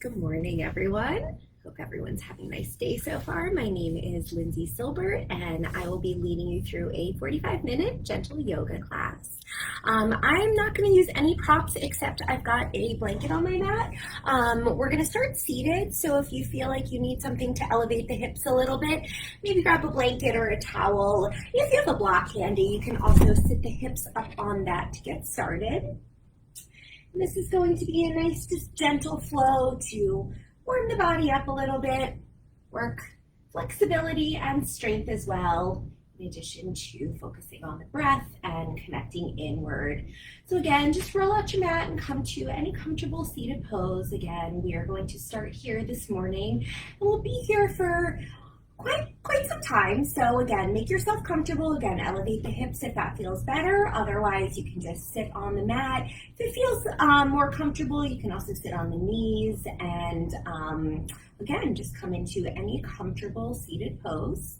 Good morning, everyone. Hope everyone's having a nice day so far. My name is Lindsay Silbert, and I will be leading you through a 45-minute gentle yoga class. I'm not going to use any props except I've got a blanket on my mat. We're going to start seated, so if you feel like you need something to elevate the hips a little bit, maybe grab a blanket or a towel. If you have a block handy, you can also sit the hips up on that to get started. This is going to be a nice, just gentle flow to warm the body up a little bit, work flexibility and strength as well, in addition to focusing on the breath and connecting inward. So again, just roll out your mat and come to any comfortable seated pose. Again, we are going to start here this morning, and we'll be here for quite some time. So again, make yourself comfortable. Again, elevate the hips if that feels better. Otherwise, you can just sit on the mat. If it feels more comfortable, you can also sit on the knees and again, just come into any comfortable seated pose.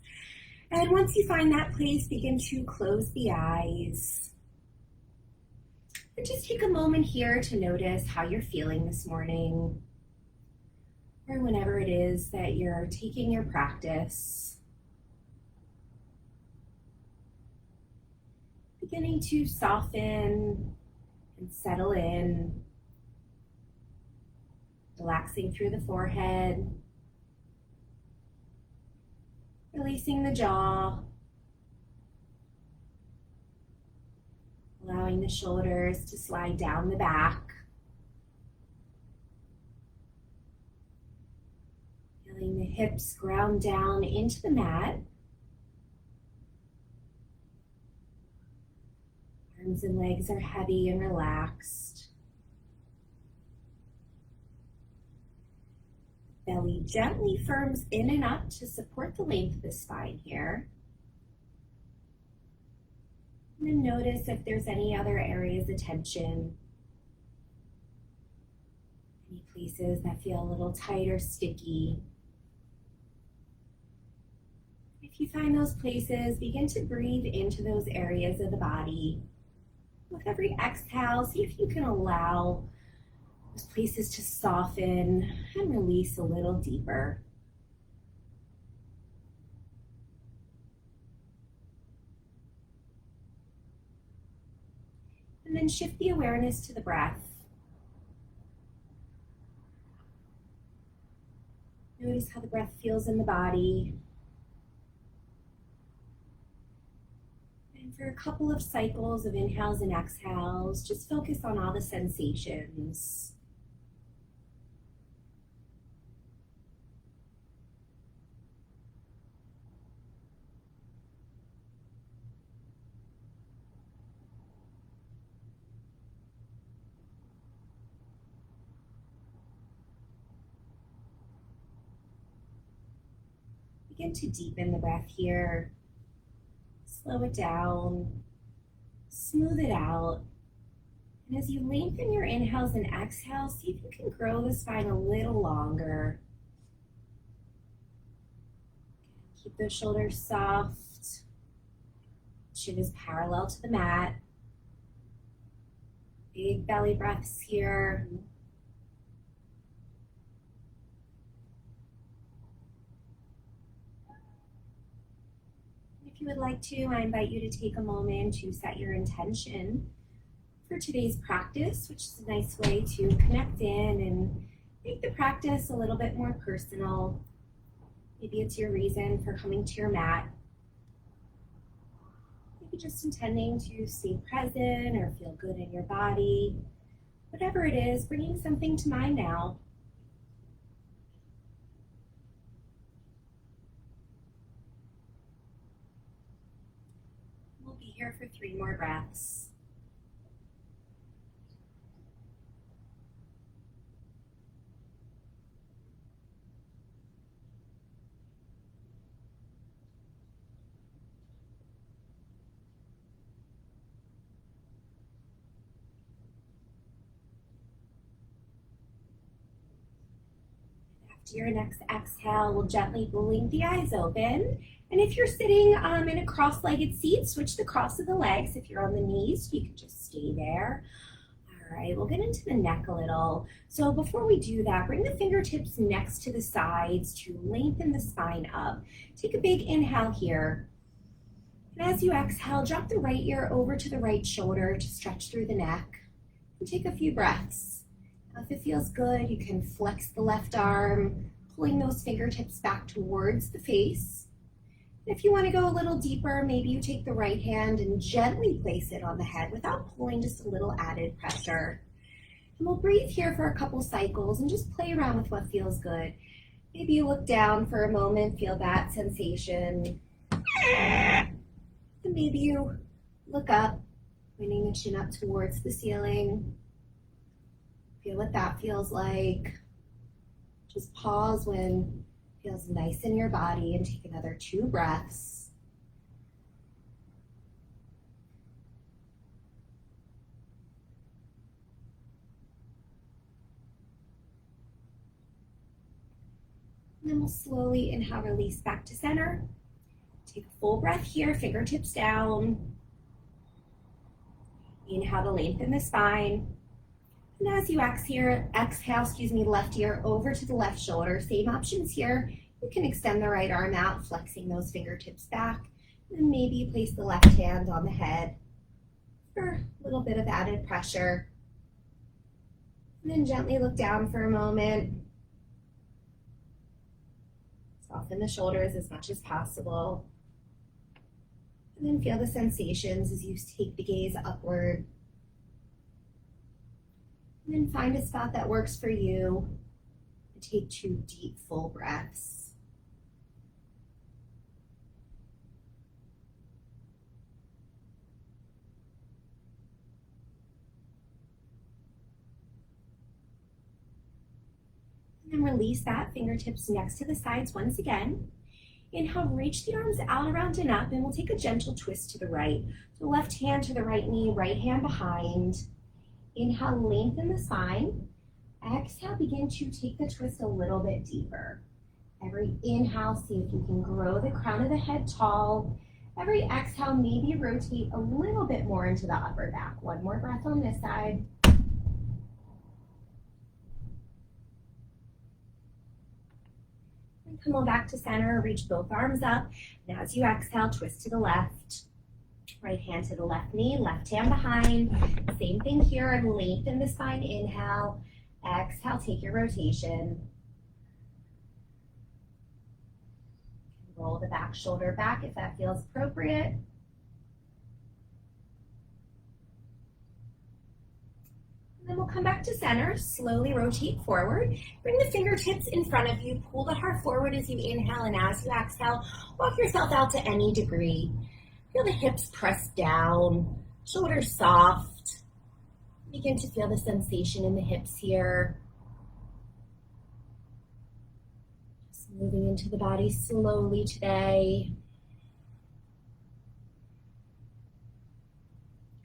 And once you find that place, begin to close the eyes. And just take a moment here to notice how you're feeling this morning, or whenever it is that you're taking your practice. Beginning to soften and settle in, relaxing through the forehead, releasing the jaw, allowing the shoulders to slide down the back. Feeling the hips ground down into the mat. Arms and legs are heavy and relaxed. Belly gently firms in and up to support the length of the spine here. And then notice if there's any other areas of tension. Any places that feel a little tight or sticky. If you find those places, begin to breathe into those areas of the body. With every exhale, see if you can allow those places to soften and release a little deeper. And then shift the awareness to the breath. Notice how the breath feels in the body. For a couple of cycles of inhales and exhales, just focus on all the sensations. Begin to deepen the breath here. Slow it down, smooth it out. And as you lengthen your inhales and exhales, see if you can grow the spine a little longer. Keep those shoulders soft. Chin is parallel to the mat. Big belly breaths here. If you would like to, I invite you to take a moment to set your intention for today's practice, which is a nice way to connect in and make the practice a little bit more personal. Maybe it's your reason for coming to your mat. Maybe just intending to stay present or feel good in your body. Whatever it is, bringing something to mind now. Be here for 3 more breaths. After your next exhale, we'll gently blink the eyes open. And if you're sitting in a cross-legged seat, switch the cross of the legs. If you're on the knees, you can just stay there. All All right, we'll get into the neck a little. So before we do that, bring the fingertips next to the sides to lengthen the spine up. Take a big inhale here. And as you exhale, drop the right ear over to the right shoulder to stretch through the neck. And take a few breaths. Now, if it feels good, you can flex the left arm, pulling those fingertips back towards the face. If you want to go a little deeper, maybe you take the right hand and gently place it on the head without pulling, just a little added pressure. And we'll breathe here for a couple cycles and just play around with what feels good. Maybe you look down for a moment, feel that sensation. And maybe you look up, pointing the chin up towards the ceiling. Feel what that feels like. Just pause when it feels nice in your body and take another 2 breaths. And then we'll slowly inhale, release back to center. Take a full breath here, fingertips down. Inhale to lengthen the spine. And as you exhale, left ear over to the left shoulder. Same options here. You can extend the right arm out, flexing those fingertips back. And then maybe you place the left hand on the head for a little bit of added pressure. And then gently look down for a moment. Soften the shoulders as much as possible. And then feel the sensations as you take the gaze upward. And then find a spot that works for you. And take 2 deep, full breaths. And then release that, fingertips next to the sides once again. Inhale, reach the arms out, around, and up, and we'll take a gentle twist to the right. So left hand to the right knee, right hand behind. Inhale, lengthen the spine. Exhale, begin to take the twist a little bit deeper. Every inhale, see if you can grow the crown of the head tall. Every exhale, maybe rotate a little bit more into the upper back. One more breath on this side. And come on back to center, reach both arms up. And as you exhale, twist to the left. Right hand to the left knee, left hand behind. Same thing here, lengthen the spine, inhale. Exhale, take your rotation. Roll the back shoulder back if that feels appropriate. And then we'll come back to center, slowly rotate forward. Bring the fingertips in front of you, pull the heart forward as you inhale, and as you exhale, walk yourself out to any degree. Feel the hips press down, shoulders soft. Begin to feel the sensation in the hips here. Just moving into the body slowly today.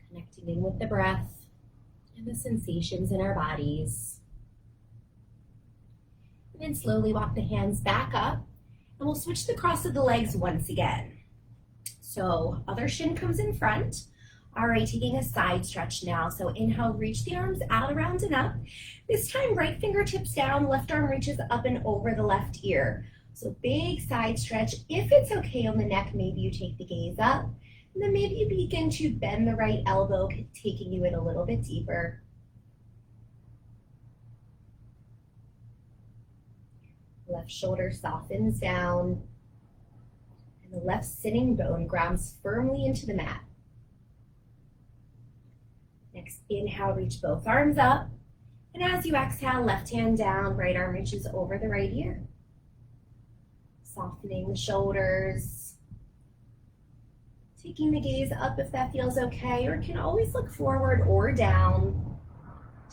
Connecting in with the breath and the sensations in our bodies. And then slowly walk the hands back up, and we'll switch the cross of the legs once again. So other shin comes in front. All right, taking a side stretch now. So inhale, reach the arms out, around, and up. This time, right fingertips down, left arm reaches up and over the left ear. So big side stretch. If it's okay on the neck, maybe you take the gaze up. And then maybe you begin to bend the right elbow, taking you in a little bit deeper. Left shoulder softens down. The left sitting bone grounds firmly into the mat. Next, inhale, reach both arms up. And as you exhale, left hand down, right arm reaches over the right ear. Softening the shoulders. Taking the gaze up if that feels okay, or can always look forward or down.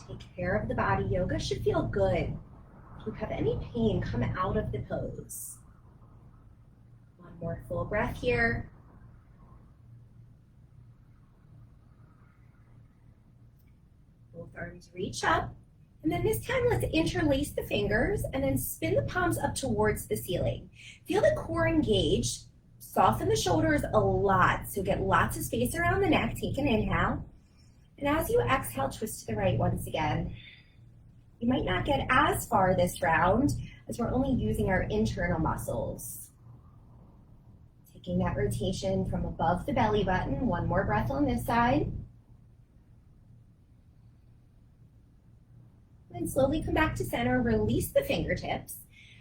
Take care of the body. Yoga should feel good. If you have any pain, come out of the pose. More full breath here. Both arms reach up. And then this time, let's interlace the fingers and then spin the palms up towards the ceiling. Feel the core engaged. Soften the shoulders a lot. So get lots of space around the neck. Take an inhale. And as you exhale, twist to the right once again. You might not get as far this round as we're only using our internal muscles. Taking that rotation from above the belly button. One more breath on this side. And slowly come back to center, release the fingertips.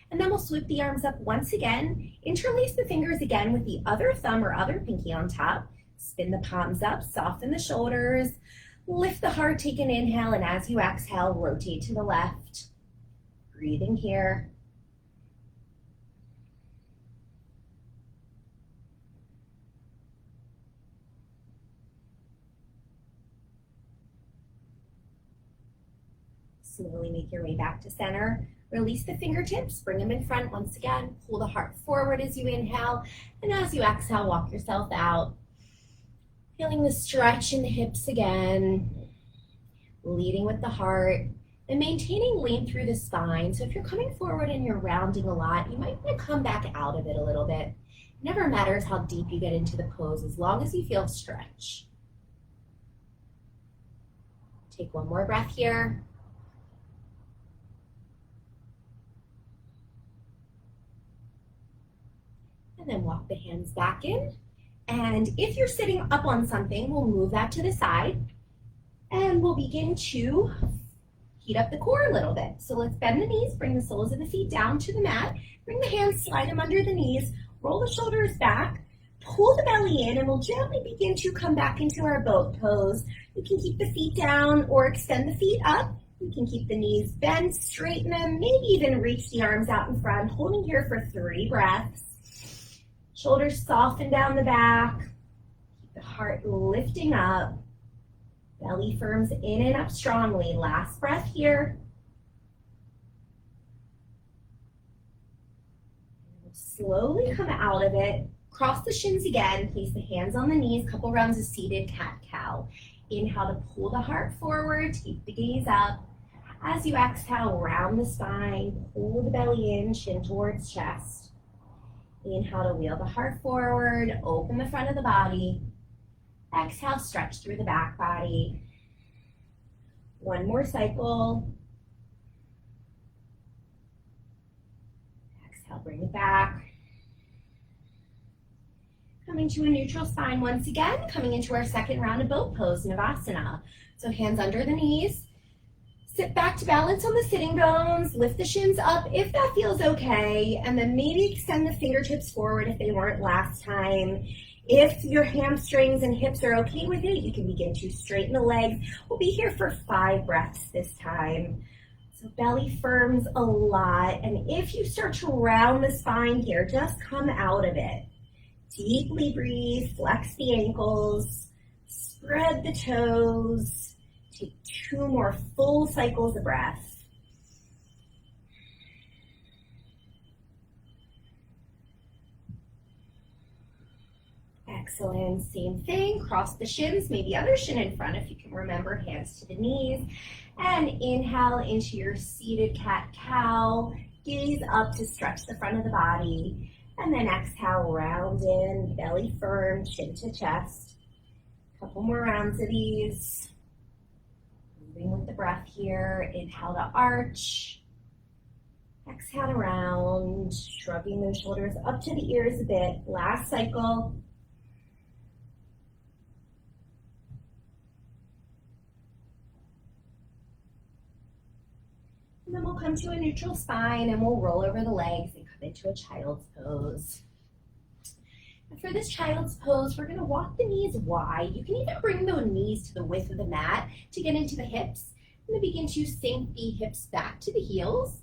And then we'll sweep the arms up once again. Interlace the fingers again with the other thumb or other pinky on top. Spin the palms up, soften the shoulders. Lift the heart, take an inhale, and as you exhale, rotate to the left. Breathing here. Slowly make your way back to center. Release the fingertips, bring them in front once again. Pull the heart forward as you inhale, and as you exhale, walk yourself out. Feeling the stretch in the hips again. Leading with the heart and maintaining length through the spine. So if you're coming forward and you're rounding a lot, you might want to come back out of it a little bit. It never matters how deep you get into the pose as long as you feel stretch. Take one more breath here. And then walk the hands back in. And if you're sitting up on something, we'll move that to the side. And we'll begin to heat up the core a little bit. So let's bend the knees, bring the soles of the feet down to the mat. Bring the hands, slide them under the knees. Roll the shoulders back. Pull the belly in, and we'll gently begin to come back into our boat pose. You can keep the feet down or extend the feet up. You can keep the knees bent, straighten them, maybe even reach the arms out in front. Holding here for 3 breaths. Shoulders soften down the back. Keep the heart lifting up. Belly firms in and up strongly. Last breath here. Slowly come out of it. Cross the shins again. Place the hands on the knees. Couple rounds of seated cat-cow. Inhale to pull the heart forward. Keep the gaze up. As you exhale, round the spine. Pull the belly in, chin towards chest. Inhale to wheel the heart forward, open the front of the body. Exhale, stretch through the back body. One more cycle. Exhale, bring it back. Coming to a neutral spine once again, coming into our second round of boat pose, Shavasana. So hands under the knees. Sit back to balance on the sitting bones, lift the shins up if that feels okay, and then maybe extend the fingertips forward if they weren't last time. If your hamstrings and hips are okay with it, you can begin to straighten the legs. We'll be here for 5 breaths this time. So belly firms a lot, and if you start to round the spine here, just come out of it. Deeply breathe, flex the ankles, spread the toes. Take 2 more full cycles of breath. Excellent. Same thing. Cross the shins, maybe other shin in front if you can remember, hands to the knees. And inhale into your seated cat-cow. Gaze up to stretch the front of the body. And then exhale, round in, belly firm, chin to chest. Couple more rounds of these. Moving with the breath here. Inhale to arch. Exhale to round. Shrugging those shoulders up to the ears a bit. Last cycle. And then we'll come to a neutral spine and we'll roll over the legs and come into a child's pose. And for this child's pose, we're going to walk the knees wide. You can even bring the knees to the width of the mat to get into the hips. And then begin to sink the hips back to the heels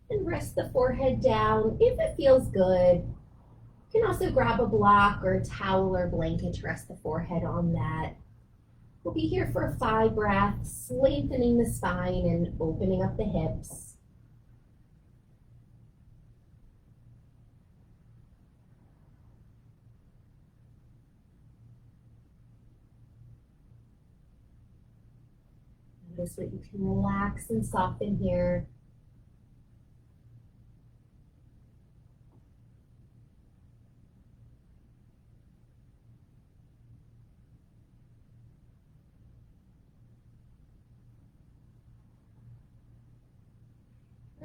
and rest the forehead down if it feels good. You can also grab a block or a towel or blanket to rest the forehead on that. We'll be here for 5 breaths, lengthening the spine and opening up the hips. Notice what you can relax and soften here.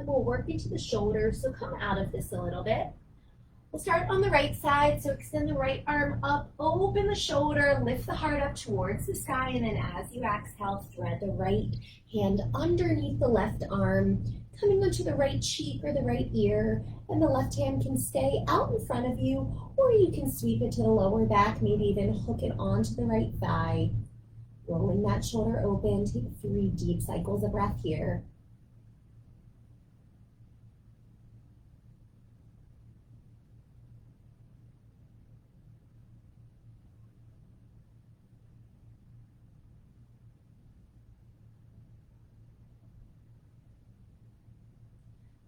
And we'll work into the shoulders, so come out of this a little bit. We'll start on the right side, so extend the right arm up, open the shoulder, lift the heart up towards the sky, and then as you exhale, thread the right hand underneath the left arm, coming onto the right cheek or the right ear, and the left hand can stay out in front of you, or you can sweep it to the lower back, maybe even hook it onto the right thigh. Rolling that shoulder open, take 3 deep cycles of breath here.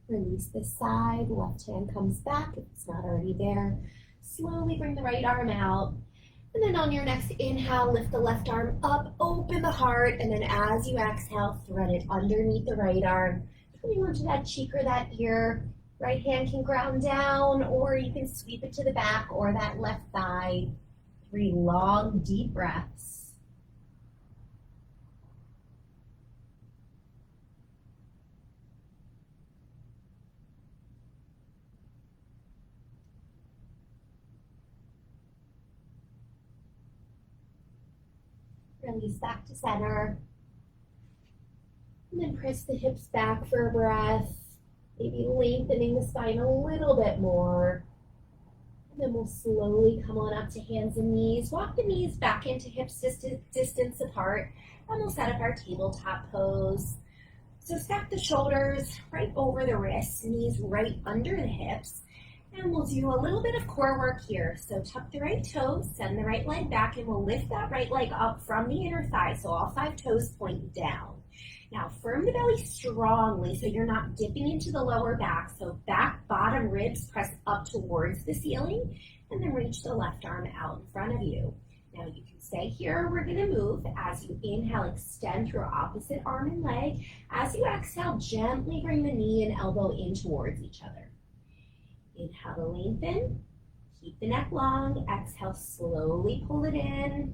Release this side, left hand comes back if it's not already there. Slowly bring the right arm out. And then on your next inhale, lift the left arm up, open the heart, and then as you exhale, thread it underneath the right arm, coming onto that cheek or that ear. Right hand can ground down, or you can sweep it to the back or that left thigh. 3 long, deep breaths. Release back to center. And then press the hips back for a breath. Maybe lengthening the spine a little bit more. And then we'll slowly come on up to hands and knees. Walk the knees back into hips distance apart. And we'll set up our tabletop pose. So stack the shoulders right over the wrists, knees right under the hips. And we'll do a little bit of core work here. So tuck the right toes, send the right leg back, and we'll lift that right leg up from the inner thigh. So all 5 toes point down. Now firm the belly strongly so you're not dipping into the lower back. So back, bottom, ribs press up towards the ceiling, and then reach the left arm out in front of you. Now you can stay here. We're going to move. As you inhale, extend through opposite arm and leg. As you exhale, gently bring the knee and elbow in towards each other. Inhale to lengthen, keep the neck long. Exhale, slowly pull it in.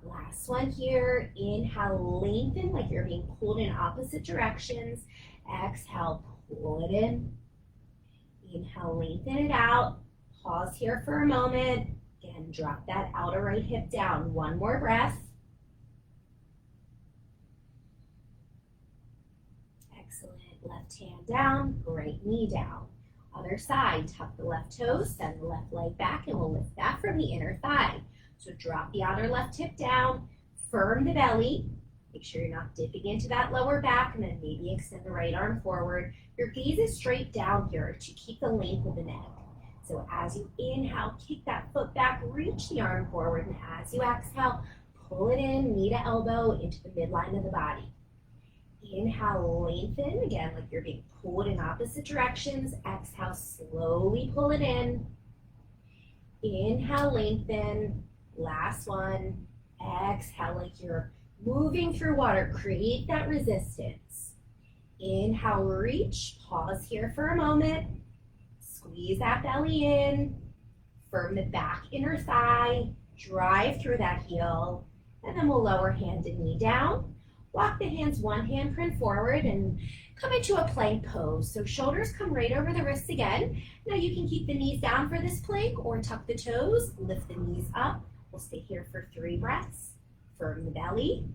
Last one here. Inhale, lengthen like you're being pulled in opposite directions. Exhale, pull it in. Inhale, lengthen it out. Pause here for a moment. Again, drop that outer right hip down. One more breath. Left hand down, right knee down. Other side, tuck the left toes, send the left leg back, and we'll lift that from the inner thigh. So drop the outer left hip down, firm the belly. Make sure you're not dipping into that lower back, and then maybe extend the right arm forward. Your gaze is straight down here to keep the length of the neck. So as you inhale, kick that foot back, reach the arm forward, and as you exhale, pull it in, knee to elbow into the midline of the body. Inhale, lengthen, again, like you're being pulled in opposite directions. Exhale, slowly pull it in. Inhale, lengthen. Last one. Exhale, like you're moving through water. Create that resistance. Inhale, reach. Pause here for a moment. Squeeze that belly in. Firm the back inner thigh. Drive through that heel. And then we'll lower hand and knee down. Walk the hands, one hand print forward, and come into a plank pose. So shoulders come right over the wrists again. Now you can keep the knees down for this plank or tuck the toes, lift the knees up. We'll stay here for 3 breaths. Firm the belly.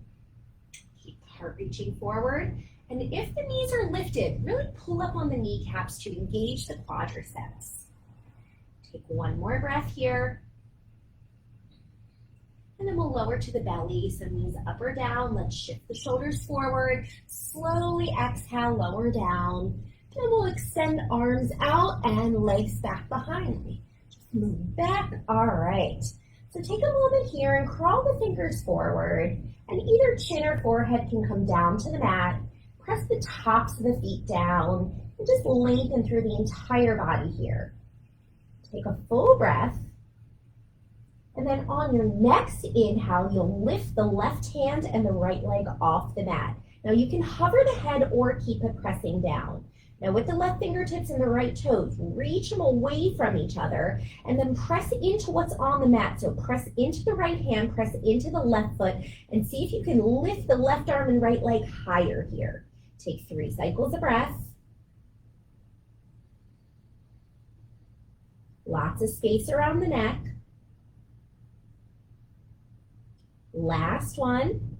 Keep the heart reaching forward. And if the knees are lifted, really pull up on the kneecaps to engage the quadriceps. Take one more breath here. And then we'll lower to the belly, so knees up or down. Let's shift the shoulders forward. Slowly exhale, lower down. Then we'll extend arms out and legs back behind me. Just move back. All right. So take a moment here and crawl the fingers forward. And either chin or forehead can come down to the mat. Press the tops of the feet down. And just lengthen through the entire body here. Take a full breath. And then on your next inhale, you'll lift the left hand and the right leg off the mat. Now you can hover the head or keep it pressing down. Now with the left fingertips and the right toes, reach them away from each other and then press into what's on the mat. So press into the right hand, press into the left foot, and see if you can lift the left arm and right leg higher here. Take 3 cycles of breath. Lots of space around the neck. Last one.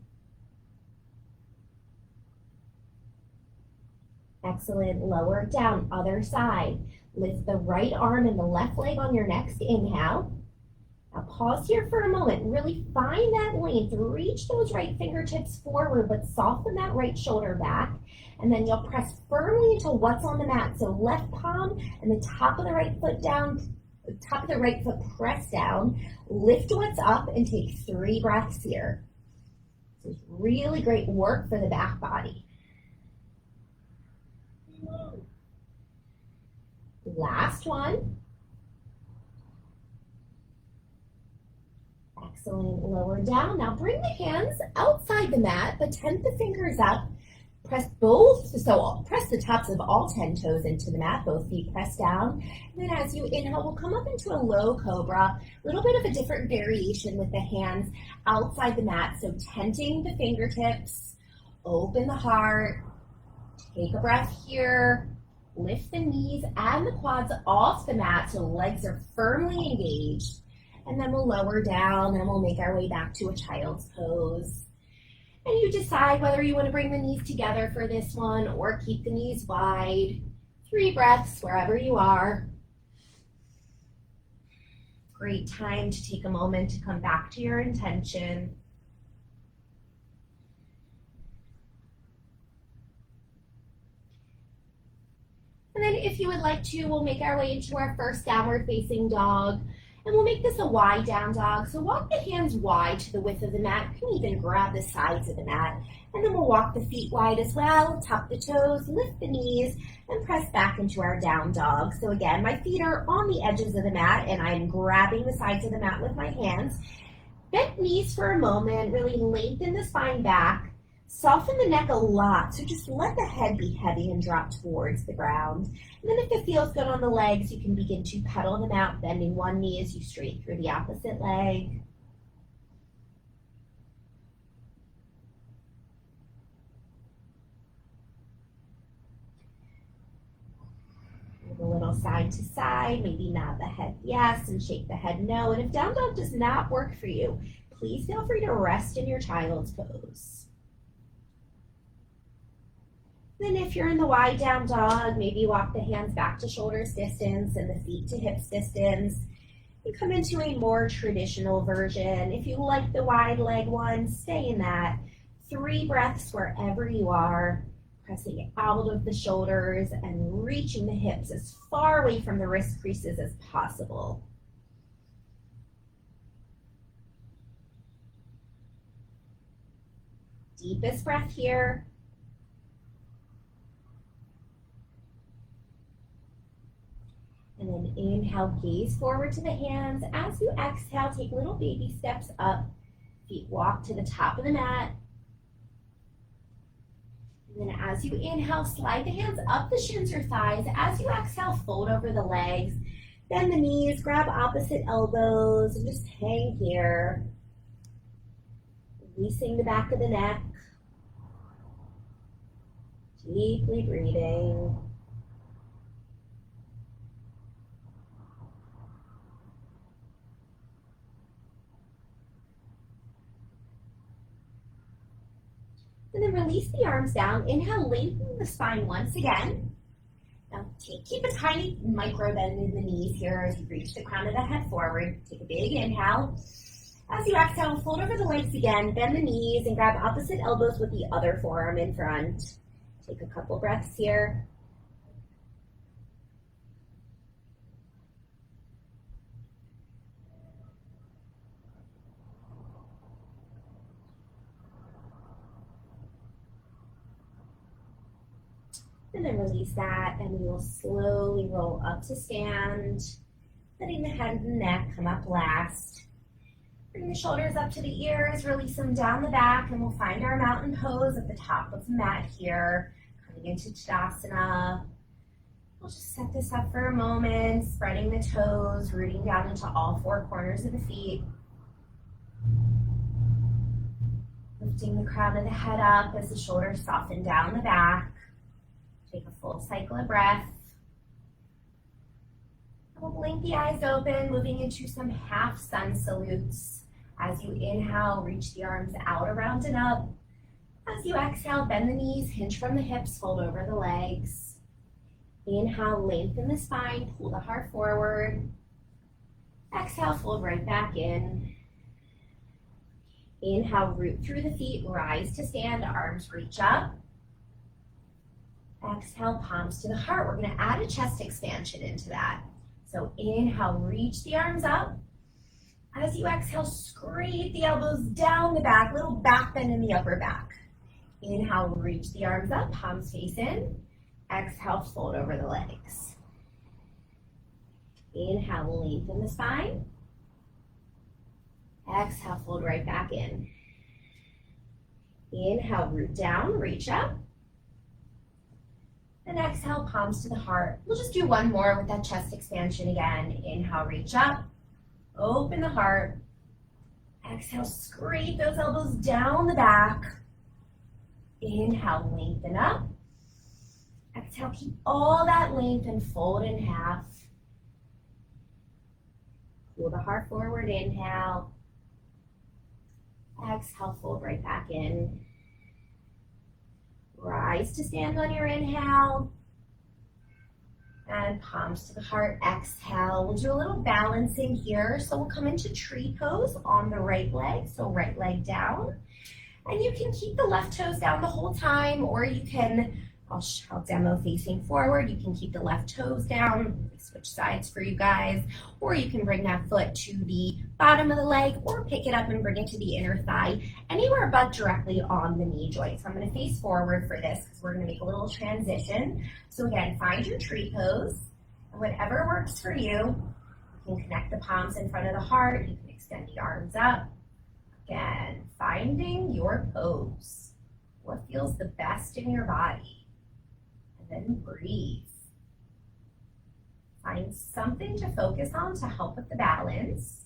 Excellent. Lower it down, other side. Lift the right arm and the left leg on your next inhale. Now pause here for a moment. Really find that length. Reach those right fingertips forward, but soften that right shoulder back. And then you'll press firmly into what's on the mat. So left palm and the top of the right foot down, top of the right foot press down. Lift what's up and take 3 breaths here. This is really great work for the back body. Last one. Excellent. Lower down. Now bring the hands outside the mat, but tent the fingers up. Press press the tops of all 10 toes into the mat, both feet press down. And then as you inhale, we'll come up into a low cobra, a little bit of a different variation with the hands outside the mat. So tenting the fingertips, open the heart, take a breath here, lift the knees and the quads off the mat so the legs are firmly engaged. And then we'll lower down and we'll make our way back to a child's pose. And you decide whether you want to bring the knees together for this one or keep the knees wide. 3 breaths wherever you are. Great time to take a moment to come back to your intention. And then if you would like to, we'll make our way into our first downward facing dog. And we'll make this a wide down dog. So walk the hands wide to the width of the mat. You can even grab the sides of the mat. And then we'll walk the feet wide as well. Tuck the toes, lift the knees, and press back into our down dog. So again, my feet are on the edges of the mat, and I'm grabbing the sides of the mat with my hands. Bend knees for a moment. Really lengthen the spine back. Soften the neck a lot, so just let the head be heavy and drop towards the ground. And then if it feels good on the legs, you can begin to pedal them out, bending one knee as you straight through the opposite leg. Move a little side to side, maybe nod the head yes and shake the head no. And if down dog does not work for you, please feel free to rest in your child's pose. Then if you're in the wide down dog, maybe walk the hands back to shoulders distance and the feet to hips distance. You come into a more traditional version. If you like the wide leg one, stay in that. 3 breaths wherever you are, pressing out of the shoulders and reaching the hips as far away from the wrist creases as possible. Deepest breath here. And then inhale, gaze forward to the hands. As you exhale, take little baby steps up. Feet walk to the top of the mat. And then as you inhale, slide the hands up the shins or thighs. As you exhale, fold over the legs. Bend the knees, grab opposite elbows, and just hang here. Releasing the back of the neck. Deeply breathing. And then release the arms down. Inhale, lengthen the spine once again. Now keep a tiny micro bend in the knees here as you reach the crown of the head forward. Take a big inhale. As you exhale, fold over the legs again, bend the knees and grab opposite elbows with the other forearm in front. Take a couple breaths here. And then release that, and we will slowly roll up to stand, letting the head and the neck come up last. Bring the shoulders up to the ears, release them down the back, and we'll find our mountain pose at the top of the mat here, coming into Tadasana. We'll just set this up for a moment, spreading the toes, rooting down into all 4 corners of the feet. Lifting the crown of the head up as the shoulders soften down the back. Take a full cycle of breath. We'll blink the eyes open, moving into some half sun salutes. As you inhale, reach the arms out, around and up. As you exhale, bend the knees, hinge from the hips, fold over the legs. Inhale, lengthen the spine, pull the heart forward. Exhale, fold right back in. Inhale, root through the feet, rise to stand, arms reach up. Exhale, palms to the heart. We're going to add a chest expansion into that. So inhale, reach the arms up. As you exhale, scrape the elbows down the back, little back bend in the upper back. Inhale, reach the arms up, palms face in. Exhale, fold over the legs. Inhale, lengthen the spine. Exhale, fold right back in. Inhale, root down, reach up. And exhale, palms to the heart. We'll just do one more with that chest expansion again. Inhale, reach up. Open the heart. Exhale, scrape those elbows down the back. Inhale, lengthen up. Exhale, keep all that length and fold in half. Pull the heart forward, inhale. Exhale, fold right back in. Rise to stand on your inhale. And palms to the heart, exhale. We'll do a little balancing here. So we'll come into tree pose on the right leg. So right leg down. And you can keep the left toes down the whole time, or you can, I'll demo facing forward. You can keep the left toes down. Switch sides for you guys. Or you can bring that foot to the bottom of the leg, or pick it up and bring it to the inner thigh, anywhere but directly on the knee joint. So I'm going to face forward for this because we're going to make a little transition. So again, find your tree pose, and whatever works for you. You can connect the palms in front of the heart. You can extend the arms up. Again, finding your pose. What feels the best in your body? And then breathe. Find something to focus on to help with the balance.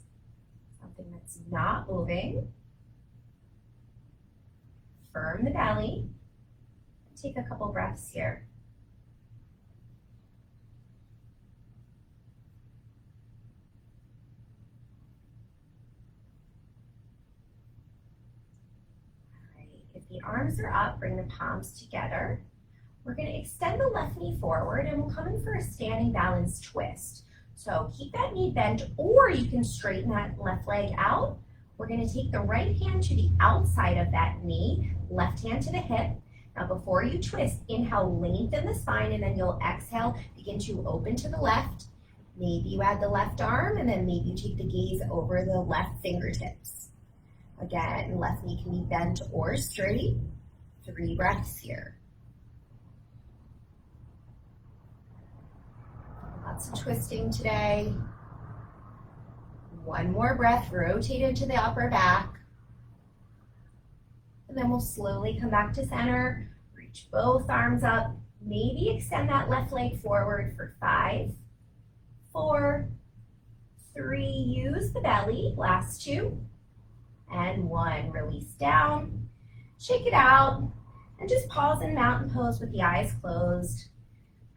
Something that's not moving. Firm the belly. Take a couple breaths here. All right, if the arms are up, bring the palms together. We're going to extend the left knee forward, and we'll come in for a standing balance twist. So keep that knee bent, or you can straighten that left leg out. We're going to take the right hand to the outside of that knee, left hand to the hip. Now before you twist, inhale, lengthen the spine, and then you'll exhale, begin to open to the left. Maybe you add the left arm, and then maybe you take the gaze over the left fingertips. Again, left knee can be bent or straight. 3 breaths here. Lots of twisting today. One more breath, rotate into the upper back. And then we'll slowly come back to center. Reach both arms up. Maybe extend that left leg forward for 5, 4, 3. Use the belly. Last 2. And 1. Release down. Shake it out. And just pause in mountain pose with the eyes closed.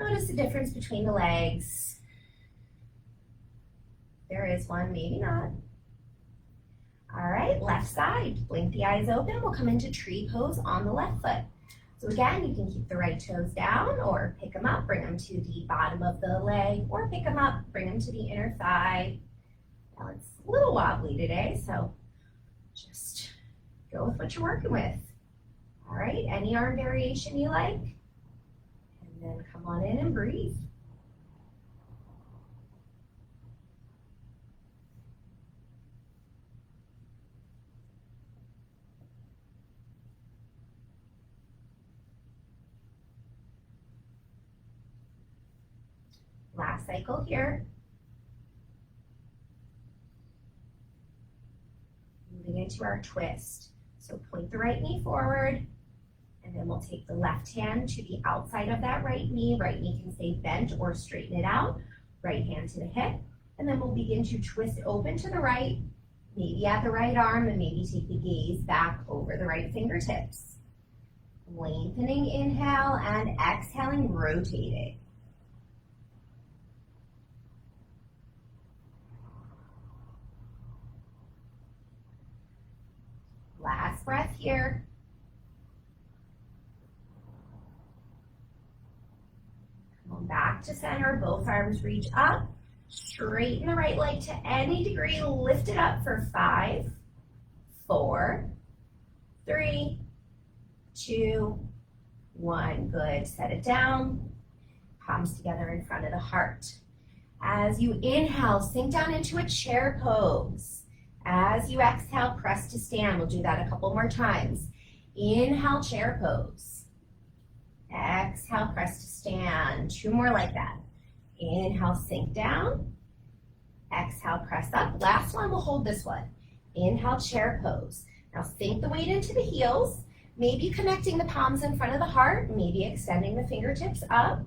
Notice the difference between the legs. There is one, maybe not. All right, left side. Blink the eyes open. We'll come into tree pose on the left foot. So again, you can keep the right toes down, or pick them up, bring them to the bottom of the leg, or pick them up, bring them to the inner thigh. Now it's a little wobbly today, so just go with what you're working with. All right, any arm variation you like. And then come on in and breathe. Last cycle here. Moving into our twist. So point the right knee forward. And then we'll take the left hand to the outside of that right knee. Right knee can stay bent or straighten it out. Right hand to the hip. And then we'll begin to twist open to the right. Maybe at the right arm, and maybe take the gaze back over the right fingertips. Lengthening inhale and exhaling, rotating. Last breath here. Come on back to center, both arms reach up. Straighten the right leg to any degree, lift it up for 5, 4, 3, 2, 1. Good, set it down. Palms together in front of the heart. As you inhale, sink down into a chair pose. As you exhale, press to stand. We'll do that a couple more times. Inhale, chair pose. Exhale, press to stand. 2 more like that. Inhale, sink down. Exhale, press up. Last one, we'll hold this one. Inhale, chair pose. Now sink the weight into the heels, maybe connecting the palms in front of the heart, maybe extending the fingertips up.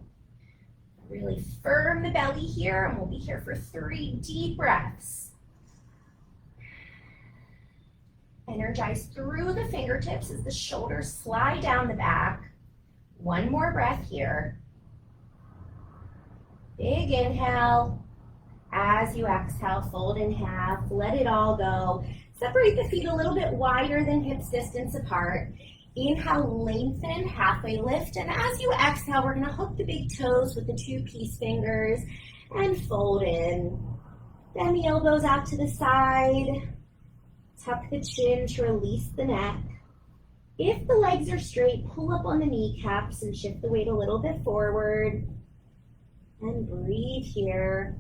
Really firm the belly here, and we'll be here for 3 deep breaths. Energize through the fingertips as the shoulders slide down the back. 1 more breath here. Big inhale. As you exhale, fold in half, let it all go. Separate the feet a little bit wider than hips distance apart. Inhale, lengthen, halfway lift, and as you exhale, we're gonna hook the big toes with the 2 peace fingers and fold in. Bend the elbows out to the side. Tuck the chin to release the neck. If the legs are straight, pull up on the kneecaps and shift the weight a little bit forward. And breathe here.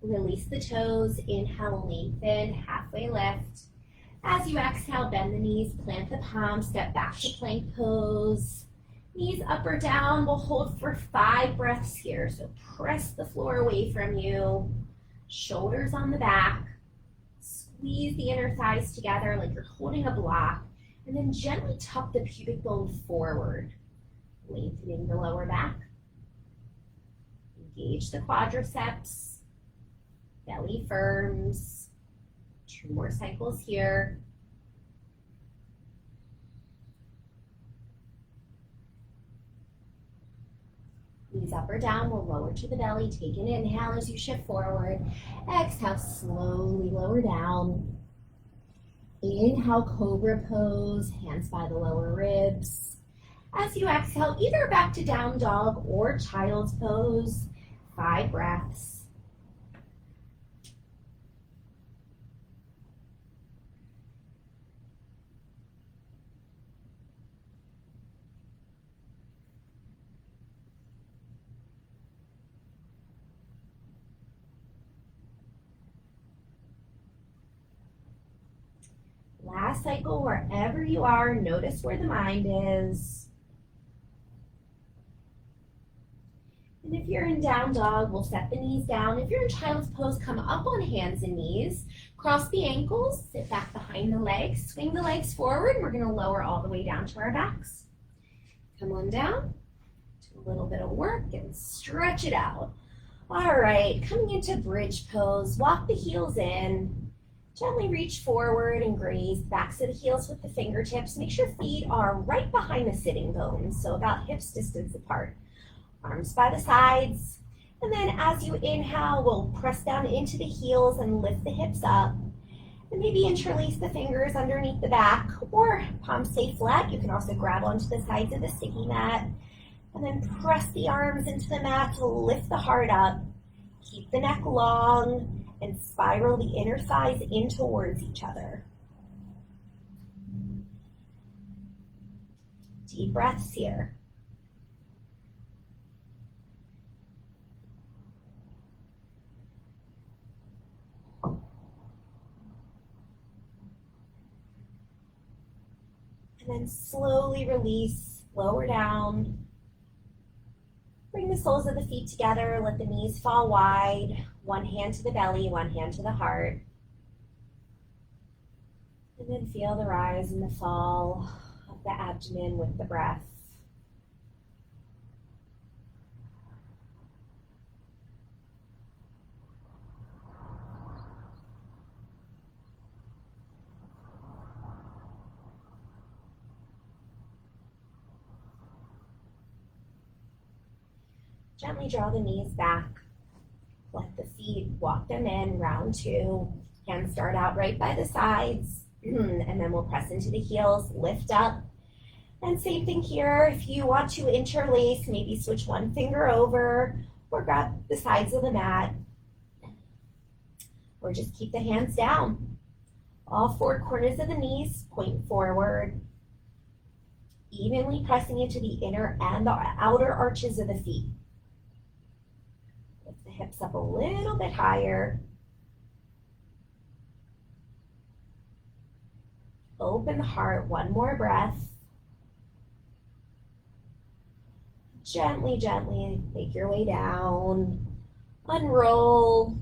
Release the toes, inhale, lengthen, halfway lift. As you exhale, bend the knees, plant the palms, step back to plank pose. Knees up or down, we'll hold for 5 breaths here. So press the floor away from you, shoulders on the back. Squeeze the inner thighs together like you're holding a block, and then gently tuck the pubic bone forward, lengthening the lower back. Engage the quadriceps. Belly firms. 2 more cycles here. Knees up or down, we'll lower to the belly. Take an inhale as you shift forward. Exhale, slowly lower down. Inhale, Cobra pose, hands by the lower ribs. As you exhale, either back to down dog or child's pose. 5 breaths. Last cycle, wherever you are, notice where the mind is. And if you're in down dog, we'll set the knees down. If you're in child's pose, come up on hands and knees. Cross the ankles, sit back behind the legs, swing the legs forward. We're gonna lower all the way down to our backs. Come on down, do a little bit of work and stretch it out. All right, coming into bridge pose, walk the heels in. Gently reach forward and graze backs of the heels with the fingertips. Make sure feet are right behind the sitting bones, so about hips distance apart. Arms by the sides. And then as you inhale, we'll press down into the heels and lift the hips up. And maybe interlace the fingers underneath the back, or palms stay flat. You can also grab onto the sides of the sticky mat. And then press the arms into the mat to lift the heart up. Keep the neck long. And spiral the inner thighs in towards each other. Deep breaths here. And then slowly release, lower down. Bring the soles of the feet together, let the knees fall wide. 1 hand to the belly, 1 hand to the heart. And then feel the rise and the fall of the abdomen with the breath. Gently draw the knees back. Let the feet, walk them in, round two. Hands start out right by the sides. And then we'll press into the heels, lift up. And same thing here. If you want to interlace, maybe switch one finger over or grab the sides of the mat. Or just keep the hands down. All four corners of the knees point forward. Evenly pressing into the inner and the outer arches of the feet. Lift the hips up a little bit higher. Open the heart, one more breath. Gently, gently make your way down. Unroll.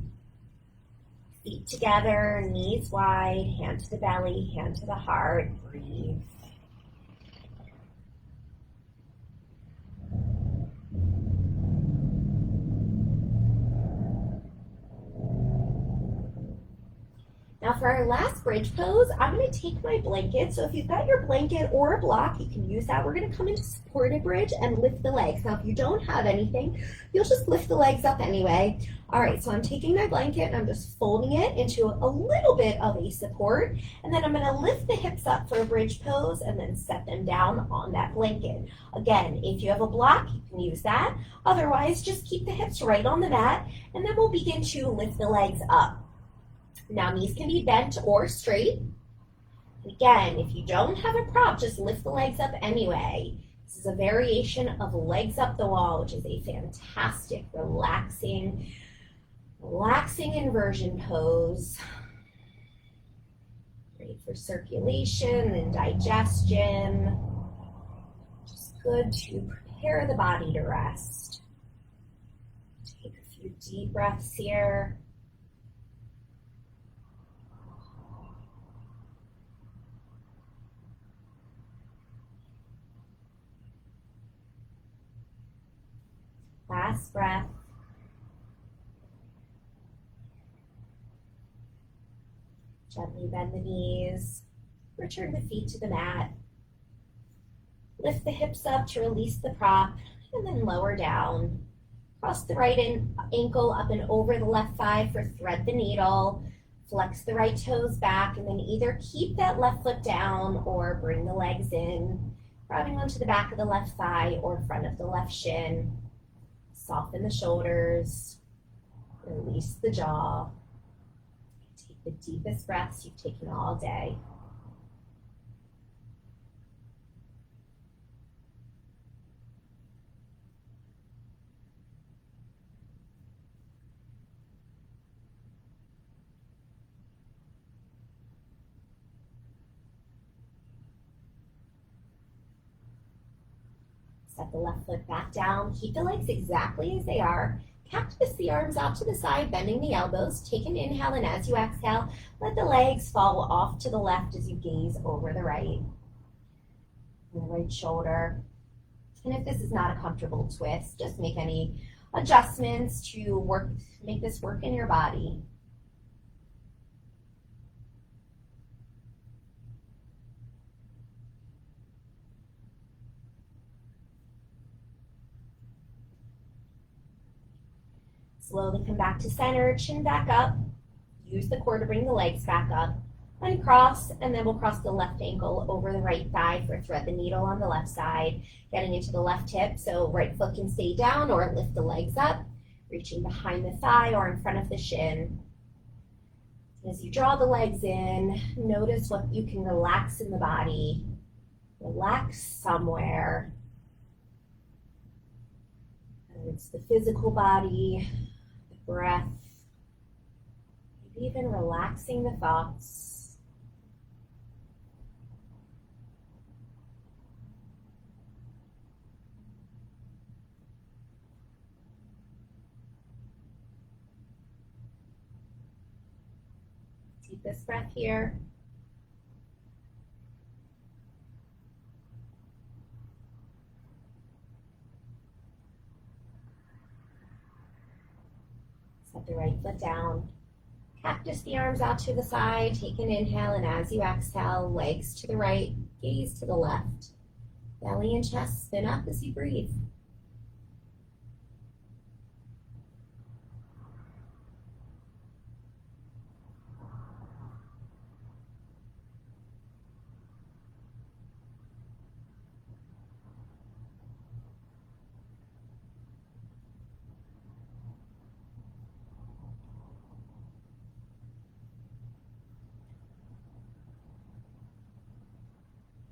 Feet together, knees wide, hand to the belly, hand to the heart. Breathe. Now for our last bridge pose, I'm going to take my blanket. So if you've got your blanket or a block, you can use that. We're going to come into supported bridge and lift the legs. Now if you don't have anything, you'll just lift the legs up anyway. All right, so I'm taking my blanket and I'm just folding it into a little bit of a support. And then I'm going to lift the hips up for a bridge pose and then set them down on that blanket. Again, if you have a block, you can use that. Otherwise, just keep the hips right on the mat and then we'll begin to lift the legs up. Now knees can be bent or straight. Again, if you don't have a prop, just lift the legs up anyway. This is a variation of legs up the wall, which is a fantastic, relaxing inversion pose. Great for circulation and digestion. Just good to prepare the body to rest. Take a few deep breaths here. Last breath. Gently bend the knees. Return the feet to the mat. Lift the hips up to release the prop and then lower down. Cross the right ankle up and over the left thigh for thread the needle. Flex the right toes back and then either keep that left foot down or bring the legs in, grabbing onto the back of the left thigh or front of the left shin. Soften the shoulders, release the jaw. Take the deepest breaths you've taken all day. Set the left foot back down. Keep the legs exactly as they are. Cactus the arms out to the side, bending the elbows. Take an inhale, and as you exhale, let the legs fall off to the left as you gaze over the right. And the right shoulder. And if this is not a comfortable twist, just make any adjustments to make this work in your body. Slowly come back to center, chin back up. Use the core to bring the legs back up. Uncross, and then we'll cross the left ankle over the right thigh for thread the needle on the left side, getting into the left hip, so right foot can stay down or lift the legs up, reaching behind the thigh or in front of the shin. As you draw the legs in, notice what you can relax in the body. Relax somewhere. Whether it's the physical body, breath, maybe even relaxing the thoughts. Deepest breath here. Set the right foot down. Cactus the arms out to the side. Take an inhale, and as you exhale, legs to the right, gaze to the left. Belly and chest spin up as you breathe.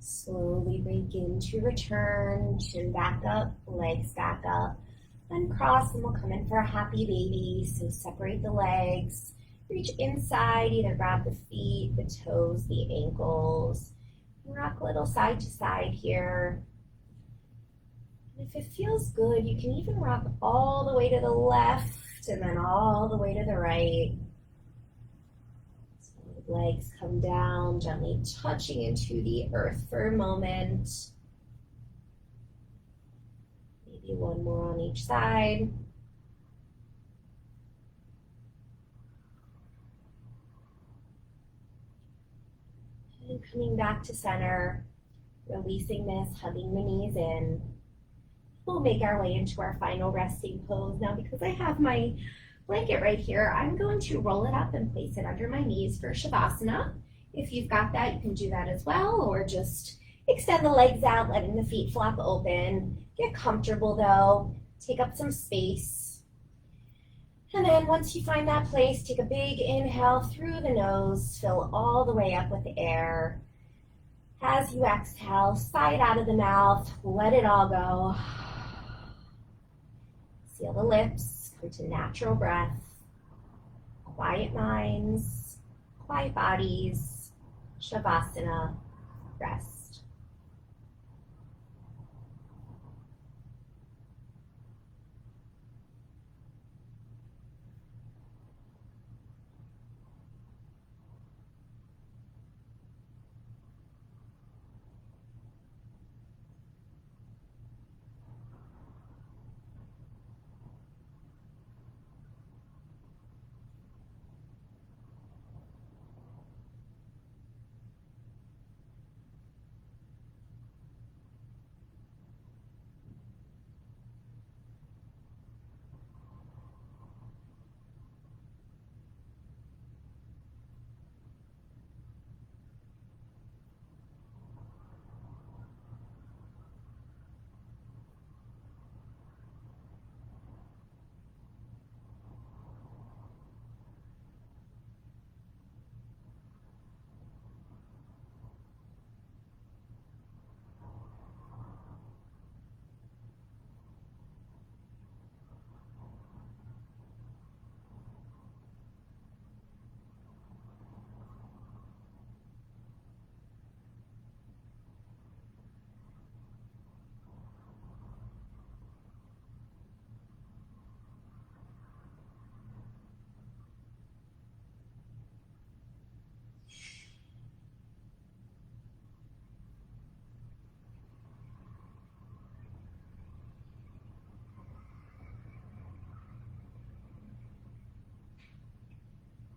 Slowly begin to return, chin back up, legs back up, uncross, and we'll come in for a happy baby. So separate the legs, reach inside, either grab the feet, the toes, the ankles, and rock a little side to side here. And if it feels good, you can even rock all the way to the left and then all the way to the right. Legs come down, gently touching into the earth for a moment. Maybe one more on each side. And coming back to center, releasing this, hugging the knees in. We'll make our way into our final resting pose. Now, because I have my blanket right here, I'm going to roll it up and place it under my knees for Shavasana. If you've got that, you can do that as well, or just extend the legs out, letting the feet flap open. Get comfortable though, take up some space. And then once you find that place, take a big inhale through the nose, fill all the way up with air. As you exhale, sigh it out of the mouth, let it all go. Seal the lips. Come to natural breath, quiet minds, quiet bodies, Shavasana, rest.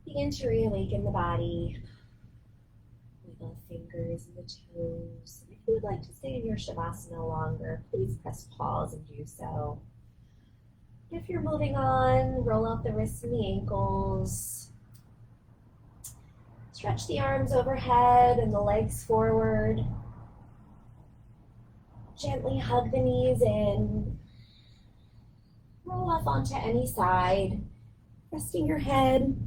Begin to reawaken the body. Wiggle the fingers and the toes. If you would like to stay in your Shavasana longer, please press pause and do so. If you're moving on, roll out the wrists and the ankles. Stretch the arms overhead and the legs forward. Gently hug the knees in. Roll off onto any side, resting your head,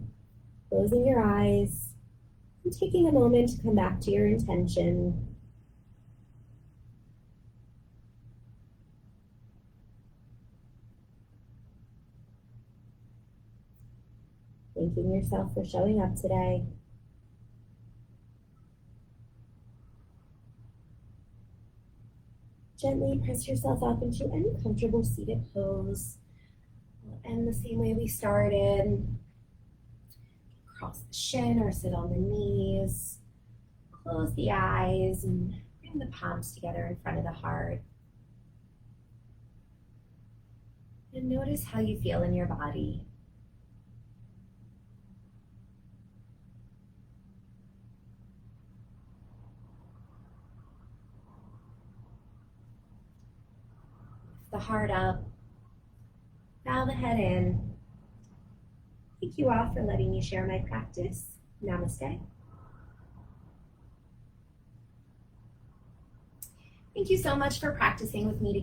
closing your eyes, and taking a moment to come back to your intention. Thanking yourself for showing up today. Gently press yourself up into any comfortable seated pose. We'll end the same way we started. Cross the shin or sit on the knees. Close the eyes and bring the palms together in front of the heart. And notice how you feel in your body. the heart up, bow the head in. Thank you all for letting me share my practice. Namaste. Thank you so much for practicing with me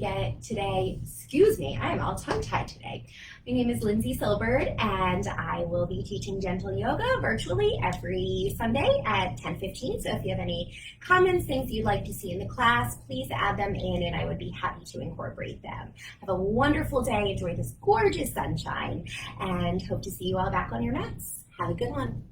today. Excuse me, I am all tongue-tied today. My name is Lindsay Silbert, and I will be teaching gentle yoga virtually every Sunday at 10:15. So if you have any comments, things you'd like to see in the class, please add them in, and I would be happy to incorporate them. Have a wonderful day. Enjoy this gorgeous sunshine, and hope to see you all back on your mats. Have a good one.